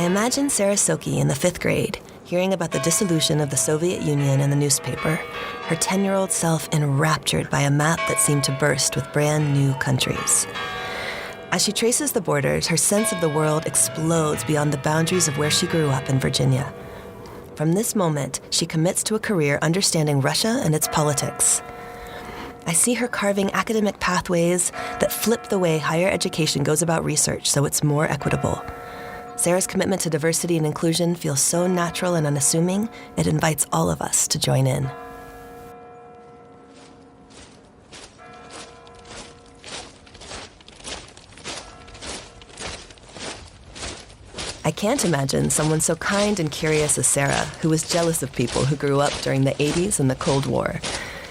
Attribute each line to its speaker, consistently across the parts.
Speaker 1: I imagine Sarah Sohkey in the 5th grade, hearing about the dissolution of the Soviet Union in the newspaper, her 10-year-old self enraptured by a map that seemed to burst with brand new countries. As she traces the borders, her sense of the world explodes beyond the boundaries of where she grew up in Virginia. From this moment, she commits to a career understanding Russia and its politics. I see her carving academic pathways that flip the way higher education goes about research so it's more equitable. Sarah's commitment to diversity and inclusion feels so natural and unassuming, it invites all of us to join in. I can't imagine someone so kind and curious as Sarah, who was jealous of people who grew up during the 80s and the Cold War.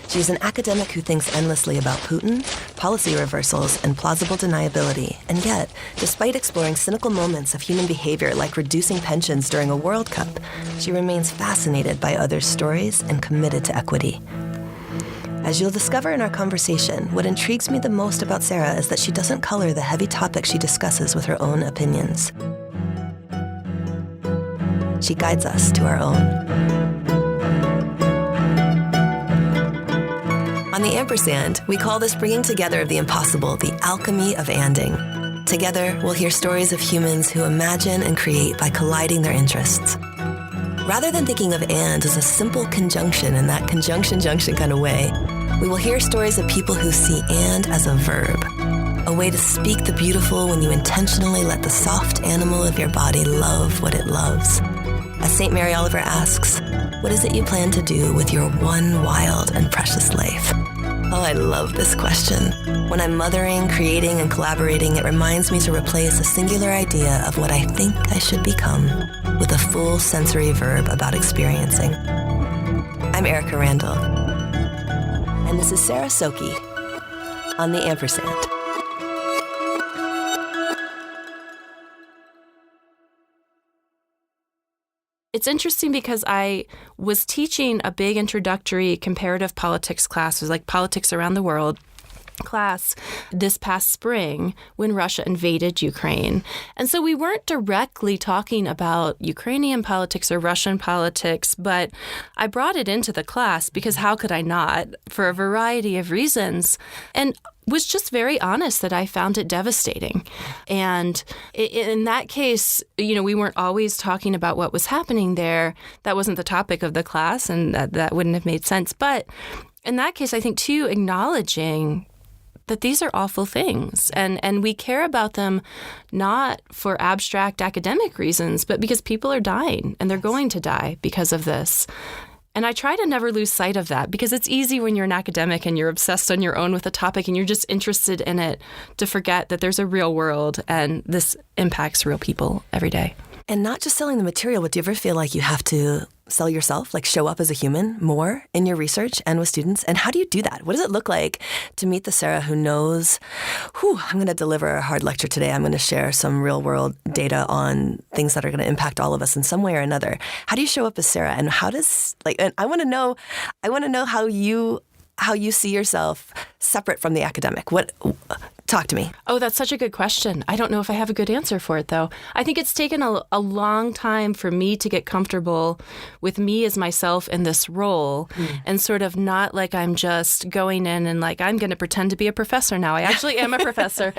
Speaker 1: She's an academic who thinks endlessly about Putin, policy reversals, and plausible deniability. And yet, despite exploring cynical moments of human behavior like reducing pensions during a World Cup, she remains fascinated by others' stories and committed to equity. As you'll discover in our conversation, what intrigues me the most about Sarah is that she doesn't color the heavy topics she discusses with her own opinions. She guides us to our own. On the Ampersand, we call this bringing together of the impossible the alchemy of anding. Together, we'll hear stories of humans who imagine and create by colliding their interests. Rather than thinking of and as a simple conjunction in that conjunction-junction kind of way, we will hear stories of people who see and as a verb, a way to speak the beautiful when you intentionally let the soft animal of your body love what it loves. As St. Mary Oliver asks, what is it you plan to do with your one wild and precious life? Oh, I love this question. When I'm mothering, creating, and collaborating, it reminds me to replace a singular idea of what I think I should become with a full sensory verb about experiencing. I'm Erika Randall. And this is Sarah Sohkey on the Ampersand.
Speaker 2: It's interesting because I was teaching a big introductory comparative politics class. It was like politics around the world class this past spring when Russia invaded Ukraine. And so we weren't directly talking about Ukrainian politics or Russian politics, but I brought it into the class because how could I not, for a variety of reasons. And was just very honest that I found it devastating. And in that case, we weren't always talking about what was happening there. That wasn't the topic of the class, and that wouldn't have made sense. But in that case, I think, too, acknowledging that these are awful things. And we care about them not for abstract academic reasons, but because people are dying, and they're going to die because of this. And I try to never lose sight of that, because it's easy when you're an academic and you're obsessed on your own with a topic and you're just interested in it to forget that there's a real world and this impacts real people every day.
Speaker 1: And not just selling the material, but do you ever feel like you have to sell yourself, like show up as a human more in your research and with students? And how do you do that? What does it look like to meet the Sarah who knows, I'm going to deliver a hard lecture today. I'm going to share some real world data on things that are going to impact all of us in some way or another. How do you show up as Sarah? And how does, and I want to know how you see yourself separate from the academic. Talk to me.
Speaker 2: Oh, that's such a good question. I don't know if I have a good answer for it, though. I think it's taken a long time for me to get comfortable with me as myself in this role and sort of not like I'm just going in and like, I'm going to pretend to be a professor now. I actually am a professor.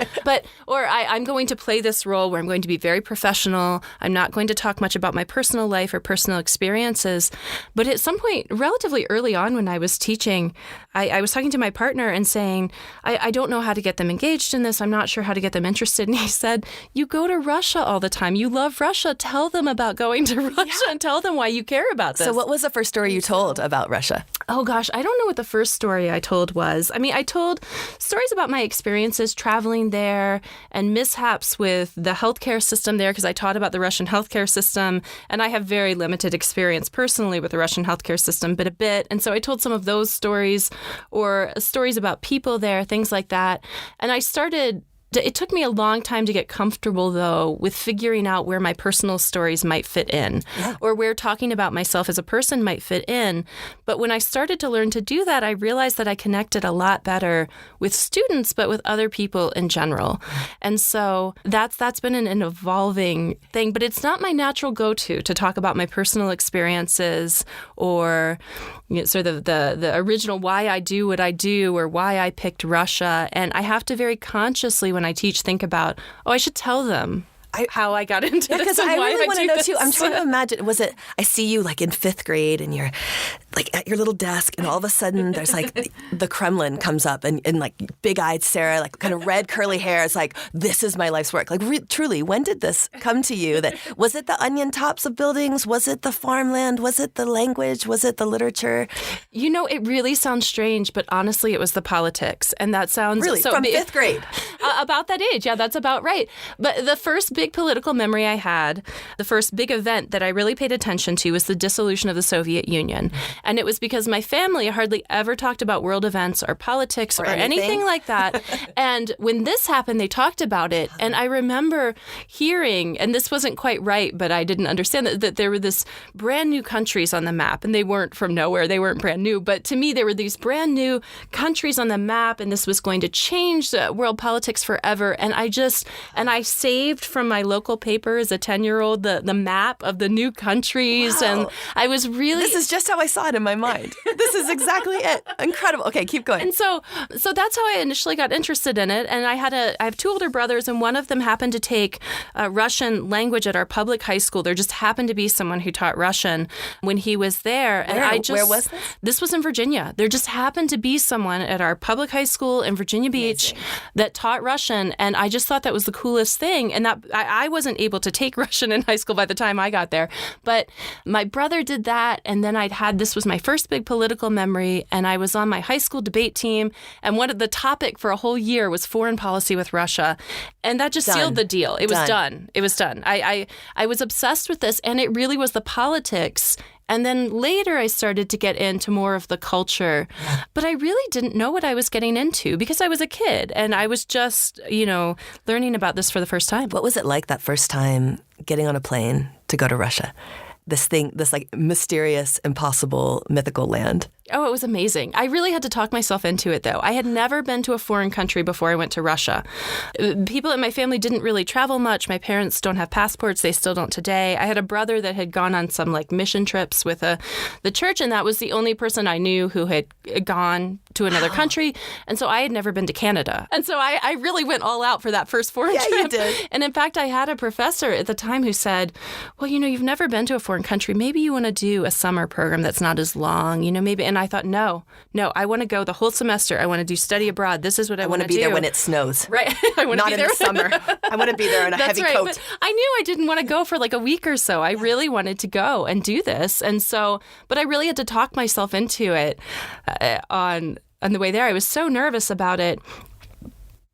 Speaker 2: Or I'm going to play this role where I'm going to be very professional. I'm not going to talk much about my personal life or personal experiences. But at some point, relatively early on when I was teaching, I was talking to my partner and saying, I don't know how to get them engaged in this. I'm not sure how to get them interested. And he said, you go to Russia all the time. You love Russia. Tell them about going to Russia and tell them why you care about this.
Speaker 1: So what was the first story you told about Russia?
Speaker 2: Oh, gosh, I don't know what the first story I told was. I mean, I told stories about my experiences traveling there and mishaps with the healthcare system there, because I taught about the Russian healthcare system. And I have very limited experience personally with the Russian healthcare system, but a bit. And so I told some of those stories or stories about people there, things like that. And I started It took me a long time to get comfortable, though, with figuring out where my personal stories might fit in or where talking about myself as a person might fit in. But when I started to learn to do that, I realized that I connected a lot better with students, but with other people in general. And so that's been an evolving thing. But it's not my natural go-to to talk about my personal experiences or sort of the original why I do what I do or why I picked Russia. And I have to very consciously, when I teach, think about, I should tell them how I got into this.
Speaker 1: Because
Speaker 2: I
Speaker 1: really want to know, too. I'm trying to imagine, was it, I see you like in 5th grade and you're like at your little desk and all of a sudden there's like the Kremlin comes up and like big-eyed Sarah, like kind of red curly hair. It's like, this is my life's work. Like truly, when did this come to you? Was it the onion tops of buildings? Was it the farmland? Was it the language? Was it the literature?
Speaker 2: It really sounds strange, but honestly, it was the politics. And that sounds...
Speaker 1: Really? From 5th grade?
Speaker 2: About that age. Yeah, that's about right. But the first big political memory I had, the first big event that I really paid attention to was the dissolution of the Soviet Union. And it was because my family hardly ever talked about world events or politics or anything like that. And when this happened, they talked about it. And I remember hearing, and this wasn't quite right, but I didn't understand that there were this brand new countries on the map. And they weren't from nowhere. They weren't brand new. But to me, there were these brand new countries on the map. And this was going to change world politics forever. And I saved from my local paper as a 10-year-old the map of the new countries.
Speaker 1: Wow.
Speaker 2: And I was really...
Speaker 1: This is just how I saw it in my mind. This is exactly it. Incredible. Okay, keep going.
Speaker 2: And so that's how I initially got interested in it. And I have 2 older brothers, and one of them happened to take Russian language at our public high school. There just happened to be someone who taught Russian when he was there. And
Speaker 1: where was this?
Speaker 2: This was in Virginia. There just happened to be someone at our public high school in Virginia Beach that taught Russian. And I just thought that was the coolest thing. And that I wasn't able to take Russian in high school by the time I got there. But my brother did that. And then this was my first big political memory. And I was on my high school debate team. And one of the topic for a whole year was foreign policy with Russia. And that just sealed the deal. It was done. It was done. I was obsessed with this. And it really was the politics. And then later I started to get into more of the culture. But I really didn't know what I was getting into because I was a kid and I was just, learning about this for the first time.
Speaker 1: What was it like that first time getting on a plane to go to Russia? This like mysterious, impossible, mythical land.
Speaker 2: Oh, it was amazing. I really had to talk myself into it, though. I had never been to a foreign country before I went to Russia. People in my family didn't really travel much. My parents don't have passports. They still don't today. I had a brother that had gone on some mission trips with the church, and that was the only person I knew who had gone to another country. And so I had never been to Canada. And so I really went all out for that first foreign trip.
Speaker 1: You did.
Speaker 2: And in fact, I had a professor at the time who said, well, you've never been to a foreign country. Maybe you want to do a summer program that's not as long, maybe. And I thought, no, I want to go the whole semester. I want to do study abroad. This is what I want to do.
Speaker 1: be there when it snows.
Speaker 2: Right. I want to be there.
Speaker 1: Not in the summer. I want to be there in a heavy coat.
Speaker 2: But I knew I didn't want to go for a week or so. I really wanted to go and do this. And so, but I really had to talk myself into it on the way there. I was so nervous about it.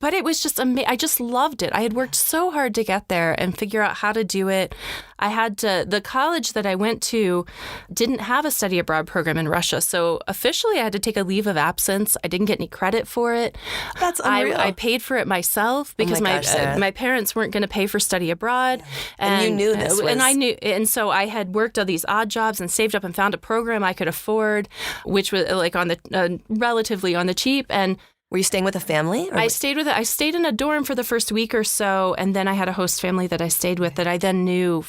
Speaker 2: But it was just amazing. I just loved it. I had worked so hard to get there and figure out how to do it. The college that I went to didn't have a study abroad program in Russia. So officially I had to take a leave of absence. I didn't get any credit for it.
Speaker 1: That's unreal.
Speaker 2: I paid for it myself because my parents weren't going to pay for study abroad.
Speaker 1: And you knew this was...
Speaker 2: And I knew. And so I had worked all these odd jobs and saved up and found a program I could afford, which was on the relatively on the cheap. And
Speaker 1: were you staying with a family?
Speaker 2: I stayed in a dorm for the first week or so, and then I had a host family that I stayed with that I then knew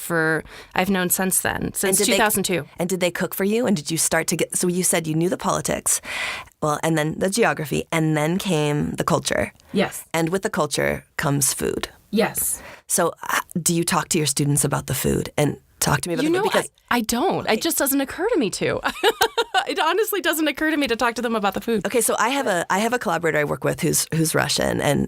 Speaker 2: I've known since then, since 2002.
Speaker 1: And did they cook for you? And did you start to get, so you said you knew the politics, well, and then the geography, and then came the culture.
Speaker 2: Yes.
Speaker 1: And with the culture comes food.
Speaker 2: Yes.
Speaker 1: So do you talk to your students about the food? And talk to me about the food? Because
Speaker 2: I don't. It just doesn't occur to me to. It honestly doesn't occur to me to talk to them about the food.
Speaker 1: Okay, so I have a collaborator I work with who's Russian, and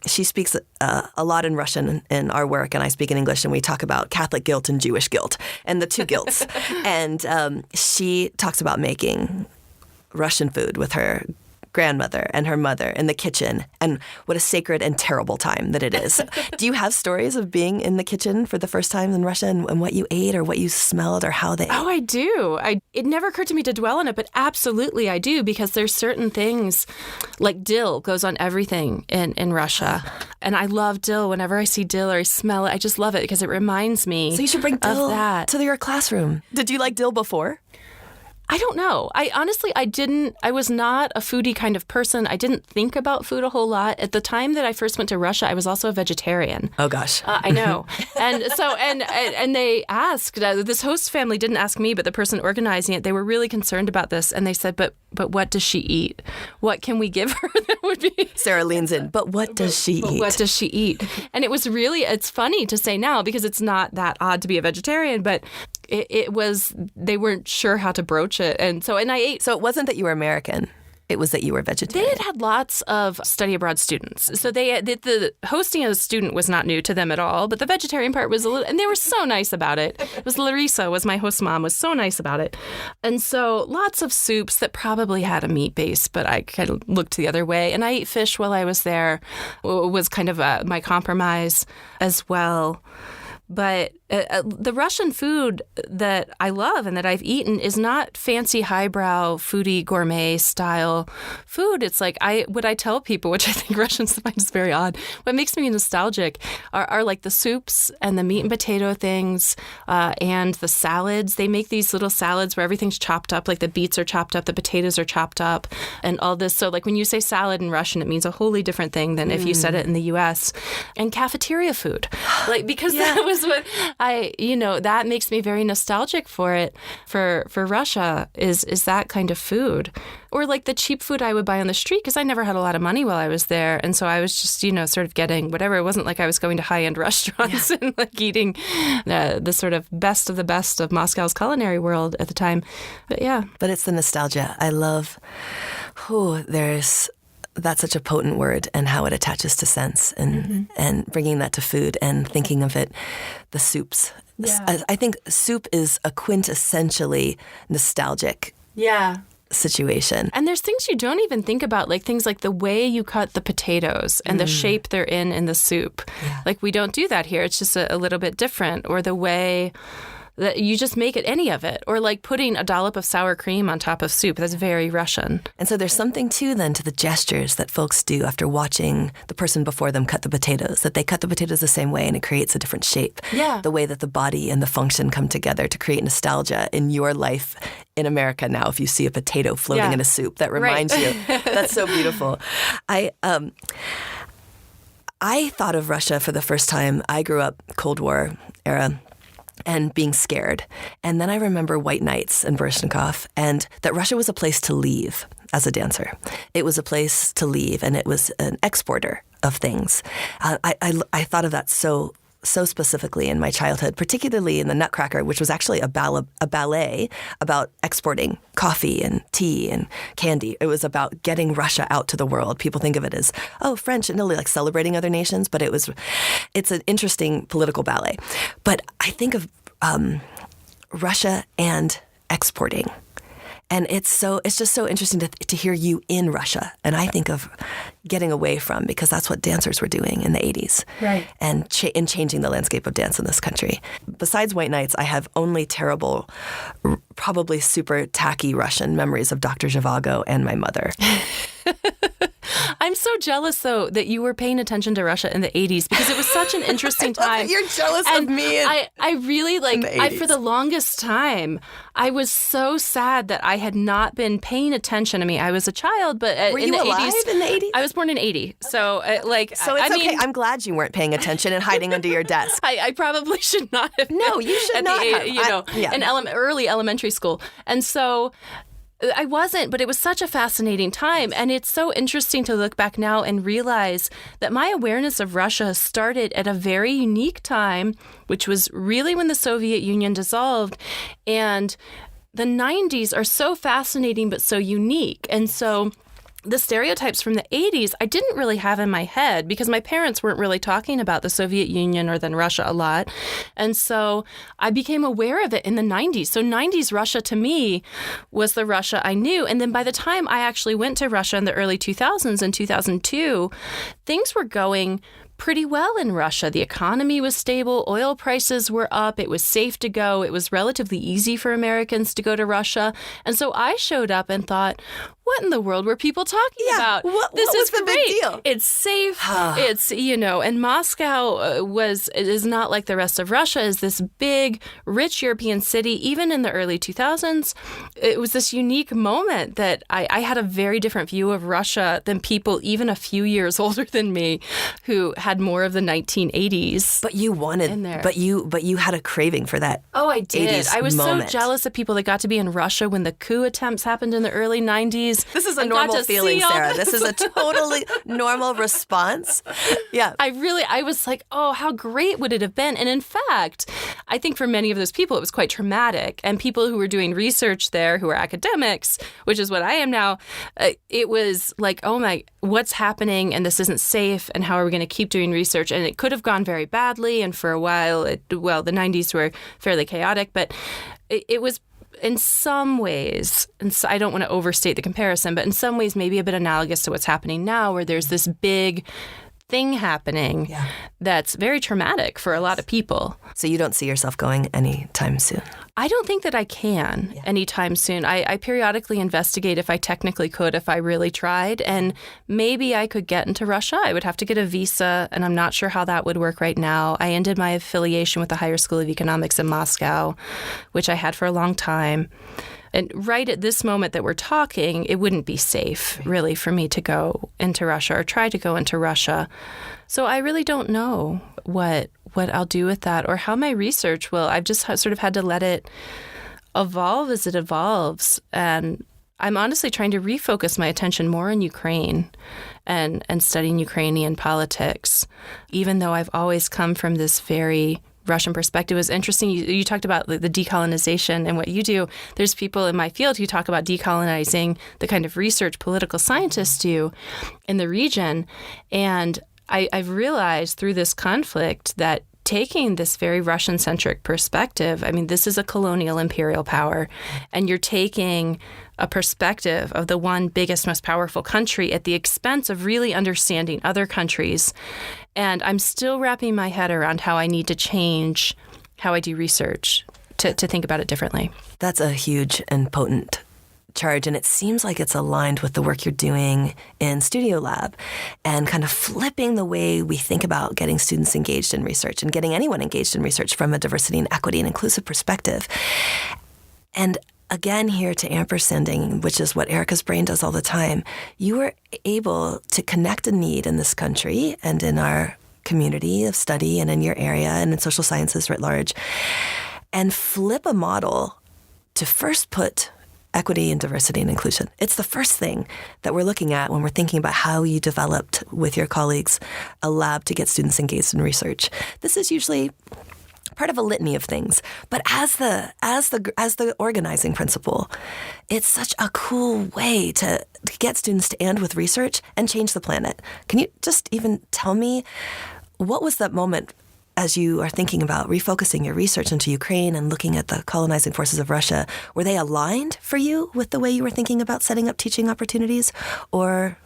Speaker 1: she speaks a lot in Russian in our work, and I speak in English, and we talk about Catholic guilt and Jewish guilt, and the two guilts. And she talks about making Russian food with her grandmother and her mother in the kitchen, and what a sacred and terrible time that it is. Do you have stories of being in the kitchen for the first time in Russia and what you ate or what you smelled or how they ate?
Speaker 2: Oh, I do. It never occurred to me to dwell on it, but absolutely I do, because there's certain things, like dill goes on everything in Russia. And I love dill. Whenever I see dill or I smell it, I just love it because it reminds me
Speaker 1: So you should bring dill
Speaker 2: of that.
Speaker 1: to your classroom. Did you like dill before?
Speaker 2: I don't know. I was not a foodie kind of person. I didn't think about food a whole lot. At the time that I first went to Russia, I was also a vegetarian.
Speaker 1: Oh, gosh.
Speaker 2: I know. And so, and they asked, this host family didn't ask me, but the person organizing it, they were really concerned about this. And they said, but what does she eat? What can we give her that would be?
Speaker 1: Sarah leans in, but what does she eat?
Speaker 2: What does she eat? And it was really, it's funny to say now because it's not that odd to be a vegetarian, but it was, they weren't sure how to broach it. And I ate.
Speaker 1: So it wasn't that you were American. It was that you were vegetarian.
Speaker 2: They had lots of study abroad students. So the hosting a student was not new to them at all, but the vegetarian part was a little, and they were so nice about it. It was Larissa, was my host mom, was so nice about it. And so lots of soups that probably had a meat base, but I kind of looked the other way. And I ate fish while I was there. It was kind of my compromise as well. But the Russian food that I love and that I've eaten is not fancy, highbrow, foodie, gourmet style food. It's like what I tell people, which I think Russians find is very odd. What makes me nostalgic are like the soups and the meat and potato things and the salads. They make these little salads where everything's chopped up, like the beets are chopped up, the potatoes are chopped up, and all this. So like when you say salad in Russian, it means a wholly different thing than if you said it in the U.S. And cafeteria food, like because that was what that makes me very nostalgic for it. For Russia is that kind of food, or like the cheap food I would buy on the street because I never had a lot of money while I was there, and so I was just sort of getting whatever. It wasn't like I was going to high-end restaurants and like eating the sort of best of the best of Moscow's culinary world at the time. But yeah,
Speaker 1: but it's the nostalgia. I love. That's such a potent word, and how it attaches to sense, and bringing that to food and thinking of it, the soups. Yeah. I think soup is a quintessentially nostalgic situation.
Speaker 2: And there's things you don't even think about, like things like the way you cut the potatoes and the shape they're in the soup. Yeah. Like we don't do that here. It's just a little bit different. Or the way that you just make it, any of it. Or like putting a dollop of sour cream on top of soup. That's very Russian.
Speaker 1: And so there's something too then to the gestures that folks do after watching the person before them cut the potatoes, that they cut the potatoes the same way and it creates a different shape. Yeah. The way that the body and the function come together to create nostalgia in your life in America now. If you see a potato floating in a soup, that reminds you. That's so beautiful. I thought of Russia for the first time. I grew up Cold War era and being scared. And then I remember White Nights and Baryshnikov, and that Russia was a place to leave as a dancer. It was a place to leave, and it was an exporter of things. I thought of that so specifically in my childhood, particularly in the Nutcracker, which was actually a ballet about exporting coffee and tea and candy. It was about getting Russia out to the world. People think of it as, French and Italy, like celebrating other nations, but it's an interesting political ballet. But I think of Russia and exporting. And it's just so interesting to hear you in Russia. And I think of getting away from, because that's what dancers were doing in the 80s. Right. And in changing the landscape of dance in this country. Besides White Nights, I have only terrible, probably super tacky Russian memories of Dr. Zhivago and my mother.
Speaker 2: I'm so jealous, though, that you were paying attention to Russia in the 80s because it was such an interesting time.
Speaker 1: You're jealous of me.
Speaker 2: I really, for the longest time, I was so sad that I had not been paying attention. I mean, I was a child, but
Speaker 1: were
Speaker 2: in
Speaker 1: you
Speaker 2: the
Speaker 1: alive
Speaker 2: 80s.
Speaker 1: in the 80s?
Speaker 2: I was born in 80. So,
Speaker 1: So it's okay. I'm glad you weren't paying attention and hiding under your desk.
Speaker 2: I probably should not have.
Speaker 1: No, you should not have.
Speaker 2: In early elementary school. And so I wasn't, but it was such a fascinating time. And it's so interesting to look back now and realize that my awareness of Russia started at a very unique time, which was really when the Soviet Union dissolved. And the 90s are so fascinating, but so unique. And so the stereotypes from the 80s, I didn't really have in my head because my parents weren't really talking about the Soviet Union or then Russia a lot. And so I became aware of it in the 90s. So 90s Russia to me was the Russia I knew. And then by the time I actually went to Russia in the early 2000s, in 2002, things were going pretty well in Russia. The economy was stable. Oil prices were up. It was safe to go. It was relatively easy for Americans to go to Russia. And so I showed up and thought, what in the world were people talking about?
Speaker 1: This is the big deal?
Speaker 2: It's safe. It's, and Moscow is not like the rest of Russia, is this big, rich European city. Even in the early 2000s, it was this unique moment that I had a very different view of Russia than people even a few years older than me who had more of the 1980s.
Speaker 1: But you wanted,
Speaker 2: in there.
Speaker 1: but you had a craving for that.
Speaker 2: Oh, I did.
Speaker 1: 80s
Speaker 2: I was
Speaker 1: moment.
Speaker 2: so jealous of people that got to be in Russia when the coup attempts happened in the early 90s.
Speaker 1: This is a normal feeling, Sarah. This is a totally normal response. Yeah.
Speaker 2: I was like, oh, how great would it have been? And in fact, I think for many of those people, it was quite traumatic. And people who were doing research there, who were academics, which is what I am now, it was like, oh my, what's happening? And this isn't safe. And how are we going to keep doing research? And it could have gone very badly. And for a while, the 90s were fairly chaotic, but it was in some ways, and so I don't want to overstate the comparison, but in some ways maybe a bit analogous to what's happening now, where there's this big thing happening that's very traumatic for a lot of people.
Speaker 1: So you don't see yourself going anytime soon?
Speaker 2: I don't think that I can anytime soon. I periodically investigate if I technically could, if I really tried, and maybe I could get into Russia. I would have to get a visa, and I'm not sure how that would work right now. I ended my affiliation with the Higher School of Economics in Moscow, which I had for a long time. And right at this moment that we're talking, it wouldn't be safe, really, for me to go into Russia or try to go into Russia. So I really don't know what I'll do with that or how my research will. I've just sort of had to let it evolve as it evolves. And I'm honestly trying to refocus my attention more on Ukraine and studying Ukrainian politics, even though I've always come from this very Russian perspective. It was interesting. You talked about the decolonization and what you do. There's people in my field who talk about decolonizing the kind of research political scientists do in the region. And I've realized through this conflict that taking this very Russian-centric perspective, I mean, this is a colonial imperial power, and you're taking a perspective of the one biggest, most powerful country at the expense of really understanding other countries. And I'm still wrapping my head around how I need to change how I do research to think about it differently.
Speaker 1: That's a huge and potent charge, and it seems like it's aligned with the work you're doing in Studio Lab and kind of flipping the way we think about getting students engaged in research and getting anyone engaged in research from a diversity and equity and inclusive perspective. And again, here to ampersanding, which is what Erika's brain does all the time, you were able to connect a need in this country and in our community of study and in your area and in social sciences writ large, and flip a model to first put equity and diversity and inclusion. It's the first thing that we're looking at when we're thinking about how you developed with your colleagues a lab to get students engaged in research. This is usually part of a litany of things, but as the organizing principle, it's such a cool way to get students to end with research and change the planet. Can you just even tell me, what was that moment as you are thinking about refocusing your research into Ukraine and looking at the colonizing forces of Russia? Were they aligned for you with the way you were thinking about setting up teaching opportunities, or?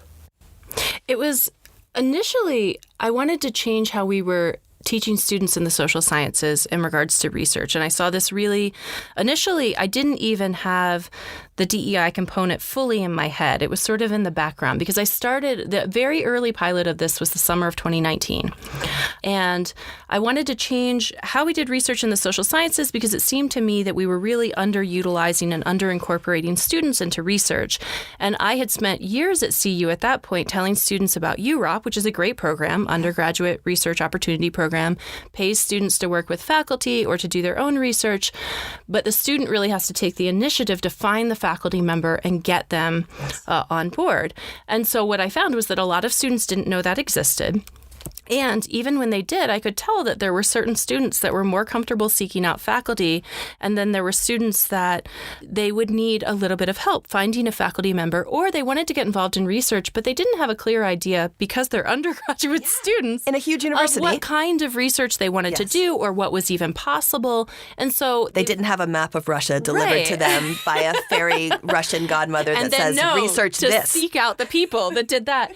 Speaker 2: It was initially, I wanted to change how we were teaching students in the social sciences in regards to research. And I saw this really, initially, I didn't even have the DEI component fully in my head. It was sort of in the background because I started, the very early pilot of this was the summer of 2019. And I wanted to change how we did research in the social sciences because it seemed to me that we were really underutilizing and underincorporating students into research. And I had spent years at CU at that point telling students about UROP, which is a great program, undergraduate research opportunity program, pays students to work with faculty or to do their own research, but the student really has to take the initiative to find the faculty member and get them on board. And so what I found was that a lot of students didn't know that existed. And even when they did, I could tell that there were certain students that were more comfortable seeking out faculty. And then there were students that they would need a little bit of help finding a faculty member, or they wanted to get involved in research, but they didn't have a clear idea because they're undergraduate students
Speaker 1: in a huge university
Speaker 2: of what kind of research they wanted to do or what was even possible. And so
Speaker 1: they didn't have a map of Russia delivered to them by a fairy Russian godmother that says, research this.
Speaker 2: Seek out the people that did that.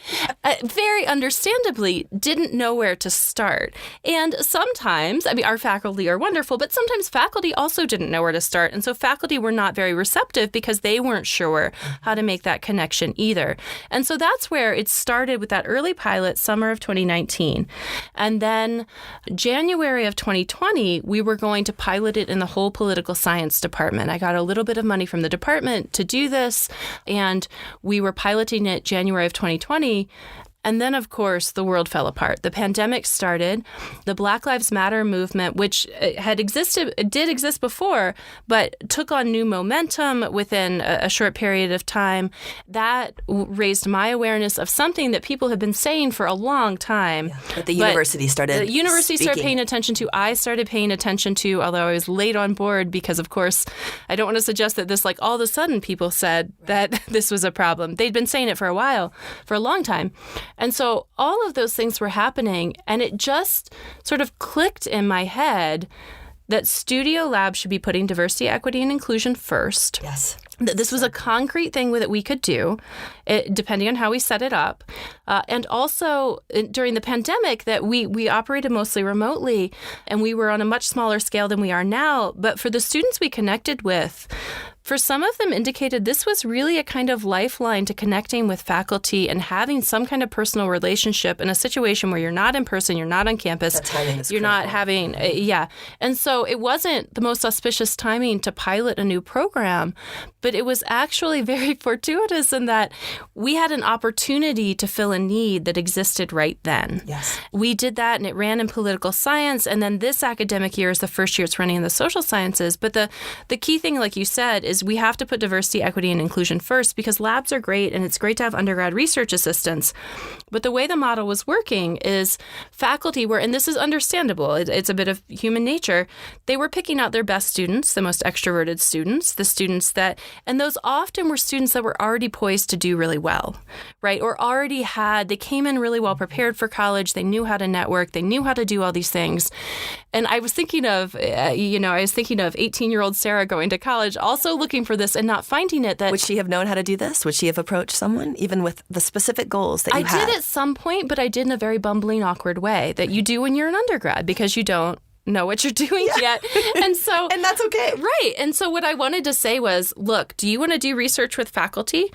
Speaker 2: Very understandably, didn't know where to start. And sometimes, I mean, our faculty are wonderful, but sometimes faculty also didn't know where to start. And so faculty were not very receptive because they weren't sure how to make that connection either. And so that's where it started with that early pilot, summer of 2019. And then January of 2020, we were going to pilot it in the whole political science department. I got a little bit of money from the department to do this, and we were piloting it January of 2020. And then, of course, the world fell apart. The pandemic started. The Black Lives Matter movement, which did exist before, but took on new momentum within a short period of time. That raised my awareness of something that people have been saying for a long time.
Speaker 1: Yeah, but the university started
Speaker 2: paying attention to. I started paying attention to, although I was late on board because, of course, I don't want to suggest that this, like, all of a sudden people said that this was a problem. They'd been saying it for a while, for a long time. And so all of those things were happening, and it just sort of clicked in my head that Studio Lab should be putting diversity, equity, and inclusion first.
Speaker 1: Yes.
Speaker 2: That this was a concrete thing that we could do, depending on how we set it up. And also, during the pandemic, that we operated mostly remotely, and we were on a much smaller scale than we are now. But for the students we connected with, for some of them indicated this was really a kind of lifeline to connecting with faculty and having some kind of personal relationship in a situation where you're not in person, you're not on campus.
Speaker 1: That timing is
Speaker 2: you're
Speaker 1: critical.
Speaker 2: not having, And so it wasn't the most auspicious timing to pilot a new program, but it was actually very fortuitous in that we had an opportunity to fill a need that existed right then.
Speaker 1: Yes.
Speaker 2: We did that, and it ran in political science, and then this academic year is the first year it's running in the social sciences. But the key thing, like you said, is we have to put diversity, equity, and inclusion first, because labs are great, and it's great to have undergrad research assistants. But the way the model was working is faculty were, and this is understandable, it's a bit of human nature, they were picking out their best students, the most extroverted students, the students that, and those often were students that were already poised to do really well, right? Or they came in really well prepared for college, they knew how to network, they knew how to do all these things. And I was thinking of, 18-year-old Sarah going to college, also looking for this and not finding it. That
Speaker 1: Would she have known how to do this? Would she have approached someone, even with the specific goals that you had?
Speaker 2: I did at some point, but I did in a very bumbling, awkward way that you do when you're an undergrad because you don't know what you're doing yet. And so
Speaker 1: and that's okay.
Speaker 2: Right. And so what I wanted to say was, look, do you want to do research with faculty?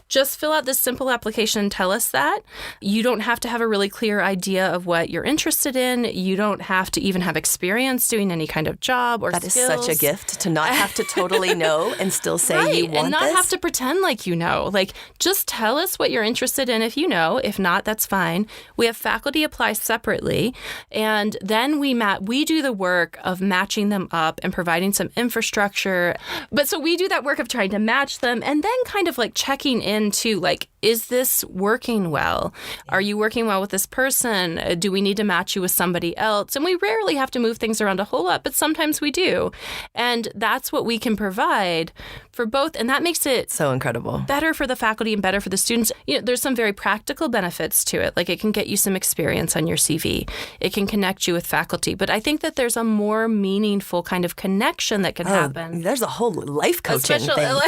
Speaker 2: Just fill out this simple application and tell us that. You don't have to have a really clear idea of what you're interested in. You don't have to even have experience doing any kind of job or skills.
Speaker 1: That is such a gift to not have to totally know and still say you want this.
Speaker 2: And not have to pretend like you know. Like, just tell us what you're interested in if you know. If not, that's fine. We have faculty apply separately. And then we do the work of matching them up and providing some infrastructure. But so we do that work of trying to match them and then kind of like checking into, like, is this working well? Are you working well with this person? Do we need to match you with somebody else? And we rarely have to move things around a whole lot, but sometimes we do. And that's what we can provide for both. And that makes it
Speaker 1: so incredible.
Speaker 2: Better for the faculty and better for the students. There's some very practical benefits to it. Like, it can get you some experience on your CV. It can connect you with faculty. But I think that there's a more meaningful kind of connection that can happen.
Speaker 1: There's a whole life coaching thing.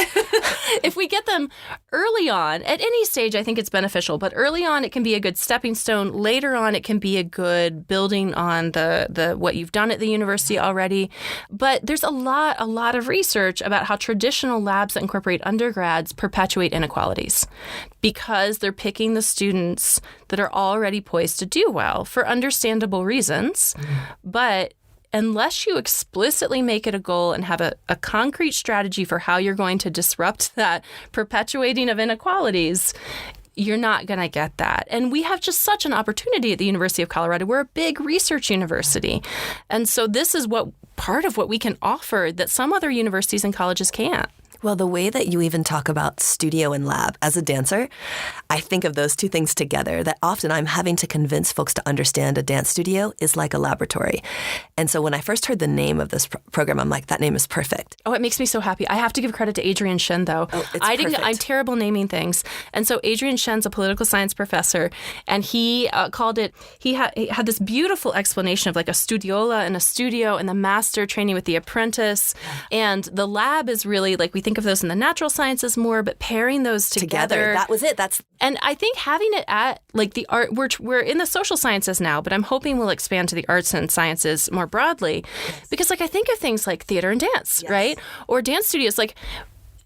Speaker 2: If we get them early on, at any stage, I think it's beneficial. But early on, it can be a good stepping stone. Later on, it can be a good building on the what you've done at the university already. But there's a lot of research about how traditional labs that incorporate undergrads perpetuate inequalities because they're picking the students that are already poised to do well for understandable reasons. But unless you explicitly make it a goal and have a concrete strategy for how you're going to disrupt that perpetuating of inequalities, you're not going to get that. And we have just such an opportunity at the University of Colorado. We're a big research university. And so this is part of what we can offer that some other universities and colleges can't.
Speaker 1: Well, the way that you even talk about studio and lab as a dancer, I think of those two things together, that often I'm having to convince folks to understand a dance studio is like a laboratory. And so when I first heard the name of this program, I'm like, that name is perfect.
Speaker 2: Oh, it makes me so happy. I have to give credit to Adrian Shen, though.
Speaker 1: Oh, it's perfect.
Speaker 2: I'm terrible naming things. And so Adrian Shen's a political science professor, and he called it, he had this beautiful explanation of like a studiola and a studio and the master training with the apprentice. And the lab is really like, we think of those in the natural sciences more, but pairing those together.
Speaker 1: That was it.
Speaker 2: And I think having it at like the art, we're in the social sciences now, but I'm hoping we'll expand to the arts and sciences more broadly. Yes. Because like I think of things like theater and dance, right? Or dance studios, like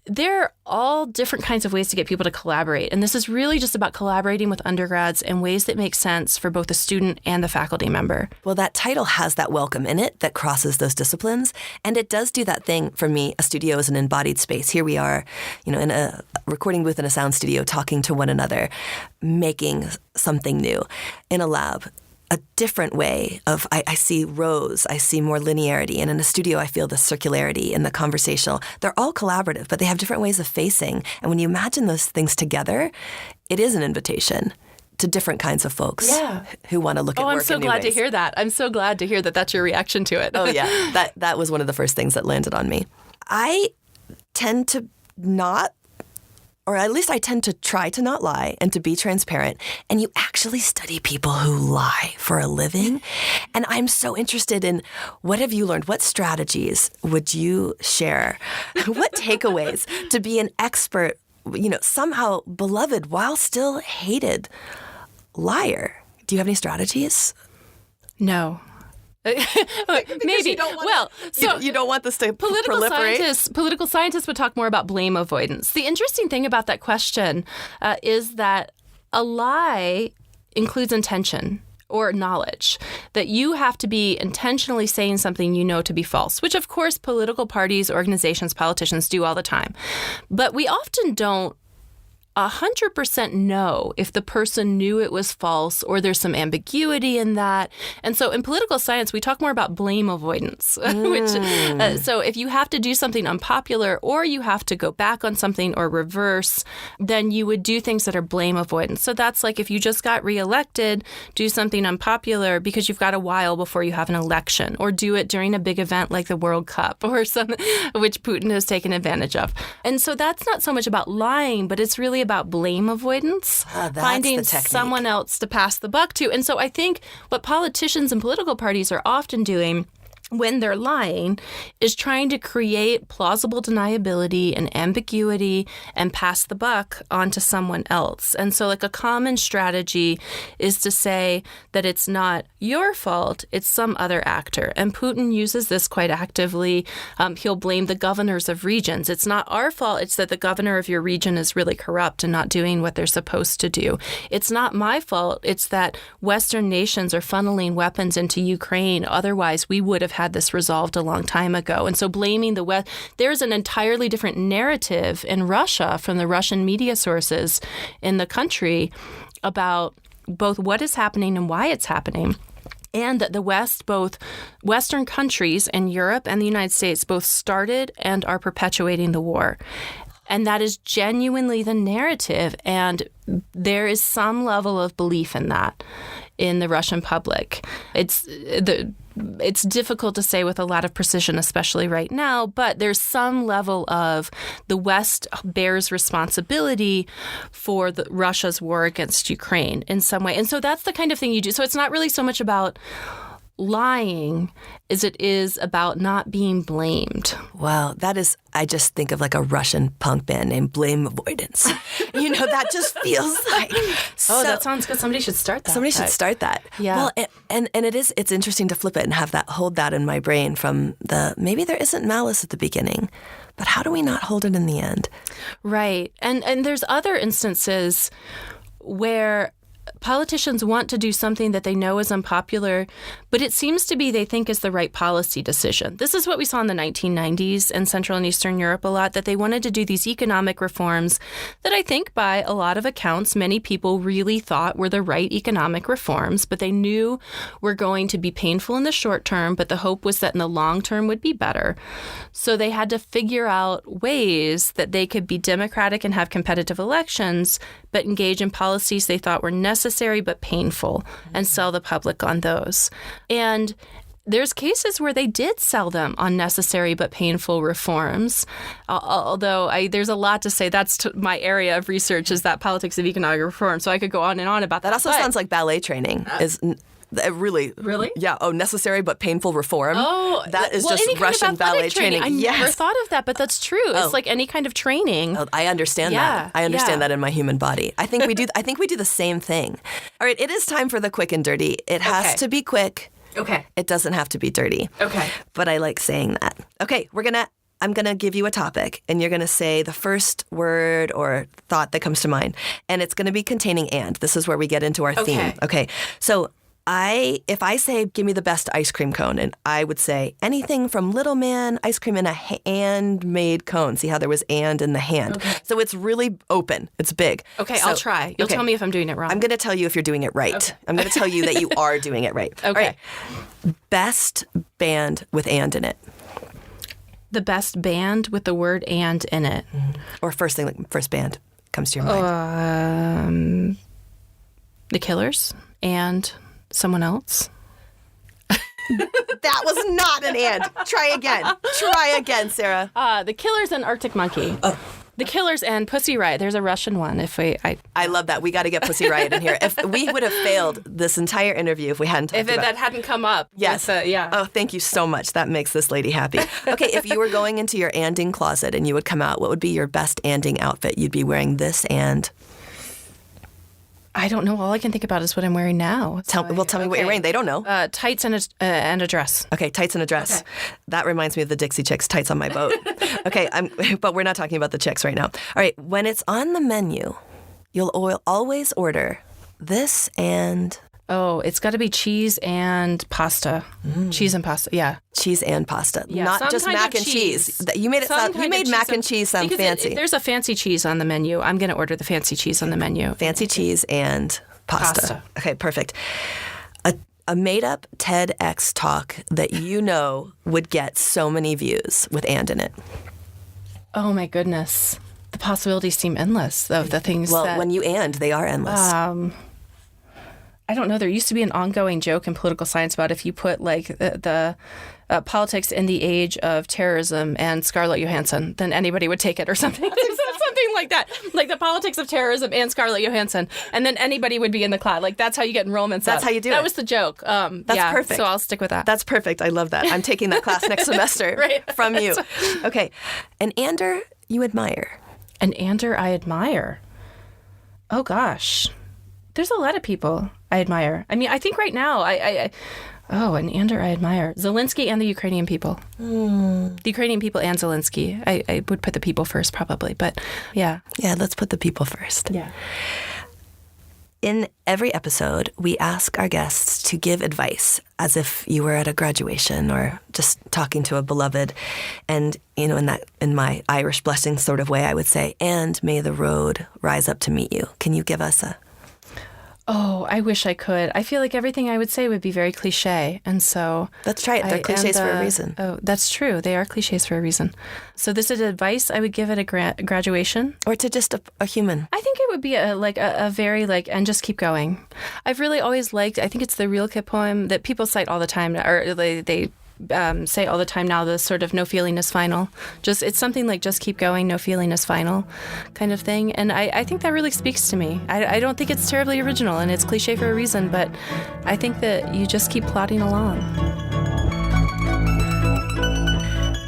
Speaker 2: they're all different kinds of ways to get people to collaborate. And this is really just about collaborating with undergrads in ways that make sense for both the student and the faculty member.
Speaker 1: Well, that title has that welcome in it that crosses those disciplines. And it does do that thing for me. A studio is an embodied space. Here we are, in a recording booth in a sound studio, talking to one another, making something new. In a lab, a different way of, I see rows, I see more linearity. And in a studio, I feel the circularity and the conversational. They're all collaborative, but they have different ways of facing. And when you imagine those things together, it is an invitation to different kinds of folks who want to look at work in new ways.
Speaker 2: I'm so glad to hear that. I'm so glad to hear that that's your reaction to it.
Speaker 1: Oh, yeah. That was one of the first things that landed on me. I tend to not, or at least I tend to try to not lie and to be transparent. And you actually study people who lie for a living. And I'm so interested in, what have you learned? What strategies would you share? What takeaways to be an expert, somehow beloved while still hated liar? Do you have any strategies?
Speaker 2: No. Maybe.
Speaker 1: You don't want this to proliferate?
Speaker 2: Political scientists would talk more about blame avoidance. The interesting thing about that question is that a lie includes intention or knowledge, that you have to be intentionally saying something you know to be false, which of course political parties, organizations, politicians do all the time. But we often don't 100% know if the person knew it was false or there's some ambiguity in that. And so in political science, we talk more about blame avoidance, which so if you have to do something unpopular or you have to go back on something or reverse, then you would do things that are blame avoidance. So that's like if you just got reelected, do something unpopular because you've got a while before you have an election, or do it during a big event like the World Cup or which Putin has taken advantage of. And so that's not so much about lying, but it's really about blame avoidance, finding someone else to pass the buck to. And so I think what politicians and political parties are often doing when they're lying is trying to create plausible deniability and ambiguity and pass the buck onto someone else. And so like a common strategy is to say that it's not your fault, it's some other actor. And Putin uses this quite actively. He'll blame the governors of regions. It's not our fault, it's that the governor of your region is really corrupt and not doing what they're supposed to do. It's not my fault, it's that Western nations are funneling weapons into Ukraine. Otherwise, we would have had this resolved a long time ago. And so blaming the West, there's an entirely different narrative in Russia from the Russian media sources in the country about both what is happening and why it's happening. And that the West, both Western countries and Europe and the United States, both started and are perpetuating the war. And that is genuinely the narrative. And there is some level of belief in that in the Russian public. It's difficult to say with a lot of precision, especially right now, but there's some level of the West bears responsibility for Russia's war against Ukraine in some way. And so that's the kind of thing you do. So it's not really so much about lying as it is about not being blamed.
Speaker 1: Wow, I just think of like a Russian punk band named Blame Avoidance. That just feels like...
Speaker 2: that sounds good. Somebody should start that.
Speaker 1: Somebody should start that.
Speaker 2: Yeah.
Speaker 1: Well, and it's interesting to flip it and hold that in my brain from maybe there isn't malice at the beginning, but how do we not hold it in the end?
Speaker 2: Right. And there's other instances where politicians want to do something that they know is unpopular, but it seems to be they think is the right policy decision. This is what we saw in the 1990s in Central and Eastern Europe a lot, that they wanted to do these economic reforms that I think by a lot of accounts, many people really thought were the right economic reforms, but they knew were going to be painful in the short term, but the hope was that in the long term would be better. So they had to figure out ways that they could be democratic and have competitive elections, but engage in policies they thought were necessary but painful and sell the public on those. And there's cases where they did sell them on necessary but painful reforms, although there's a lot to say. That's my area of research, is that politics of economic reform. So I could go on and on about that.
Speaker 1: That also sounds like ballet training. Really? Yeah. Oh, necessary but painful reform.
Speaker 2: Oh,
Speaker 1: that is just Russian ballet training.
Speaker 2: I never thought of that, but that's true. It's like any kind of training.
Speaker 1: Oh, I understand that. I understand that in my human body. I think we do. I think we do the same thing. All right, it is time for the quick and dirty. It has to be quick.
Speaker 2: Okay.
Speaker 1: It doesn't have to be dirty.
Speaker 2: Okay.
Speaker 1: But I like saying that. Okay, I'm going to give you a topic, and you're going to say the first word or thought that comes to mind. And it's going to be containing and. This is where we get into our theme. Okay. So if I say, give me the best ice cream cone, and I would say anything from Little Man ice cream in a handmade cone. See how there was and in the hand. Okay. So it's really open. It's big.
Speaker 2: Okay, so, I'll try. You'll tell me if I'm doing it wrong.
Speaker 1: I'm going to tell you if you're doing it right. Okay. I'm going to tell you that you are doing it right.
Speaker 2: Okay.
Speaker 1: All right. Best band with and in it.
Speaker 2: The best band with the word and in it.
Speaker 1: Or first band comes to your mind.
Speaker 2: The Killers and someone else.
Speaker 1: That was not an and. Try again, Sarah.
Speaker 2: The Killers and Arctic Monkey. Oh. The Killers and Pussy Riot. There's a Russian one.
Speaker 1: I love that. We got to get Pussy Riot in here. If we would have failed this entire interview if we hadn't talked about
Speaker 2: that hadn't come up.
Speaker 1: Yes.
Speaker 2: Yeah.
Speaker 1: Oh, thank you so much. That makes this lady happy. Okay, if you were going into your anding closet and you would come out, what would be your best anding outfit? You'd be wearing this and...
Speaker 2: I don't know. All I can think about is what I'm wearing now.
Speaker 1: Tell me what you're wearing. They don't know.
Speaker 2: Tights and a dress.
Speaker 1: Okay, tights and a dress. Okay. That reminds me of the Dixie Chicks, tights on my boat. Okay, but we're not talking about the chicks right now. All right, when it's on the menu, you'll always order this and...
Speaker 2: Oh, it's got to be cheese and pasta. Cheese and pasta, yeah.
Speaker 1: Cheese and pasta,
Speaker 2: yeah,
Speaker 1: not just mac and cheese. You made mac and cheese sound fancy.
Speaker 2: If there's a fancy cheese on the menu, I'm going to order the fancy cheese on the menu.
Speaker 1: Fancy cheese and pasta. Okay, perfect. A made-up TEDx talk that you know would get so many views with and in it.
Speaker 2: Oh my goodness, the possibilities seem endless of the things.
Speaker 1: Well, when you they are endless.
Speaker 2: I don't know. There used to be an ongoing joke in political science about if you put like the politics in the age of terrorism and Scarlett Johansson, then anybody would take it or something. Something like that. Like the politics of terrorism and Scarlett Johansson. And then anybody would be in the class. Like that's how you get enrollments.
Speaker 1: That's how you do it.
Speaker 2: That was the joke.
Speaker 1: That's perfect.
Speaker 2: So I'll stick with that.
Speaker 1: That's perfect. I love that. I'm taking that class next semester from you. Okay. An ander you admire.
Speaker 2: An ander I admire. Oh, gosh. There's a lot of people I admire. I mean, I think right now, an ander I admire. Zelensky and the Ukrainian people. The Ukrainian people and Zelensky. I would put the people first, probably, but yeah.
Speaker 1: Yeah, let's put the people first.
Speaker 2: Yeah.
Speaker 1: In every episode, we ask our guests to give advice as if you were at a graduation or just talking to a beloved. And, in my Irish blessing sort of way, I would say, and may the road rise up to meet you. Can you give us a...
Speaker 2: Oh, I wish I could. I feel like everything I would say would be very cliche. And so...
Speaker 1: Let's try it. They're cliches for a reason.
Speaker 2: Oh, that's true. They are cliches for a reason. So this is advice I would give at a graduation.
Speaker 1: Or to just a human.
Speaker 2: I think it would be a very and just keep going. I've really always liked, I think it's the Rilke poem that people cite all the time, or they say all the time now, the sort of no feeling is final. It's something like just keep going, no feeling is final kind of thing. And I think that really speaks to me. I don't think it's terribly original and it's cliche for a reason, but I think that you just keep plodding along.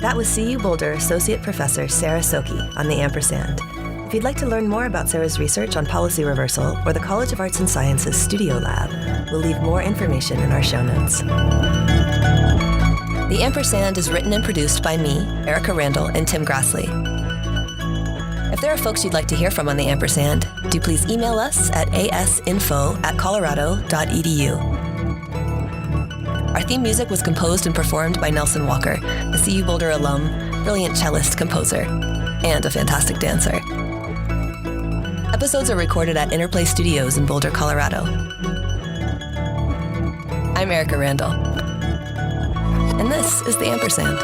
Speaker 1: That was CU Boulder Associate Professor Sarah Sohkey on the Ampersand. If you'd like to learn more about Sarah's research on policy reversal or the College of Arts and Sciences Studio Lab, we'll leave more information in our show notes. The Ampersand is written and produced by me, Erika Randall, and Tim Grassley. If there are folks you'd like to hear from on the Ampersand, do please email us at asinfo@colorado.edu. Our theme music was composed and performed by Nelson Walker, a CU Boulder alum, brilliant cellist, composer, and a fantastic dancer. Episodes are recorded at Interplay Studios in Boulder, Colorado. I'm Erika Randall, and this is the Ampersand.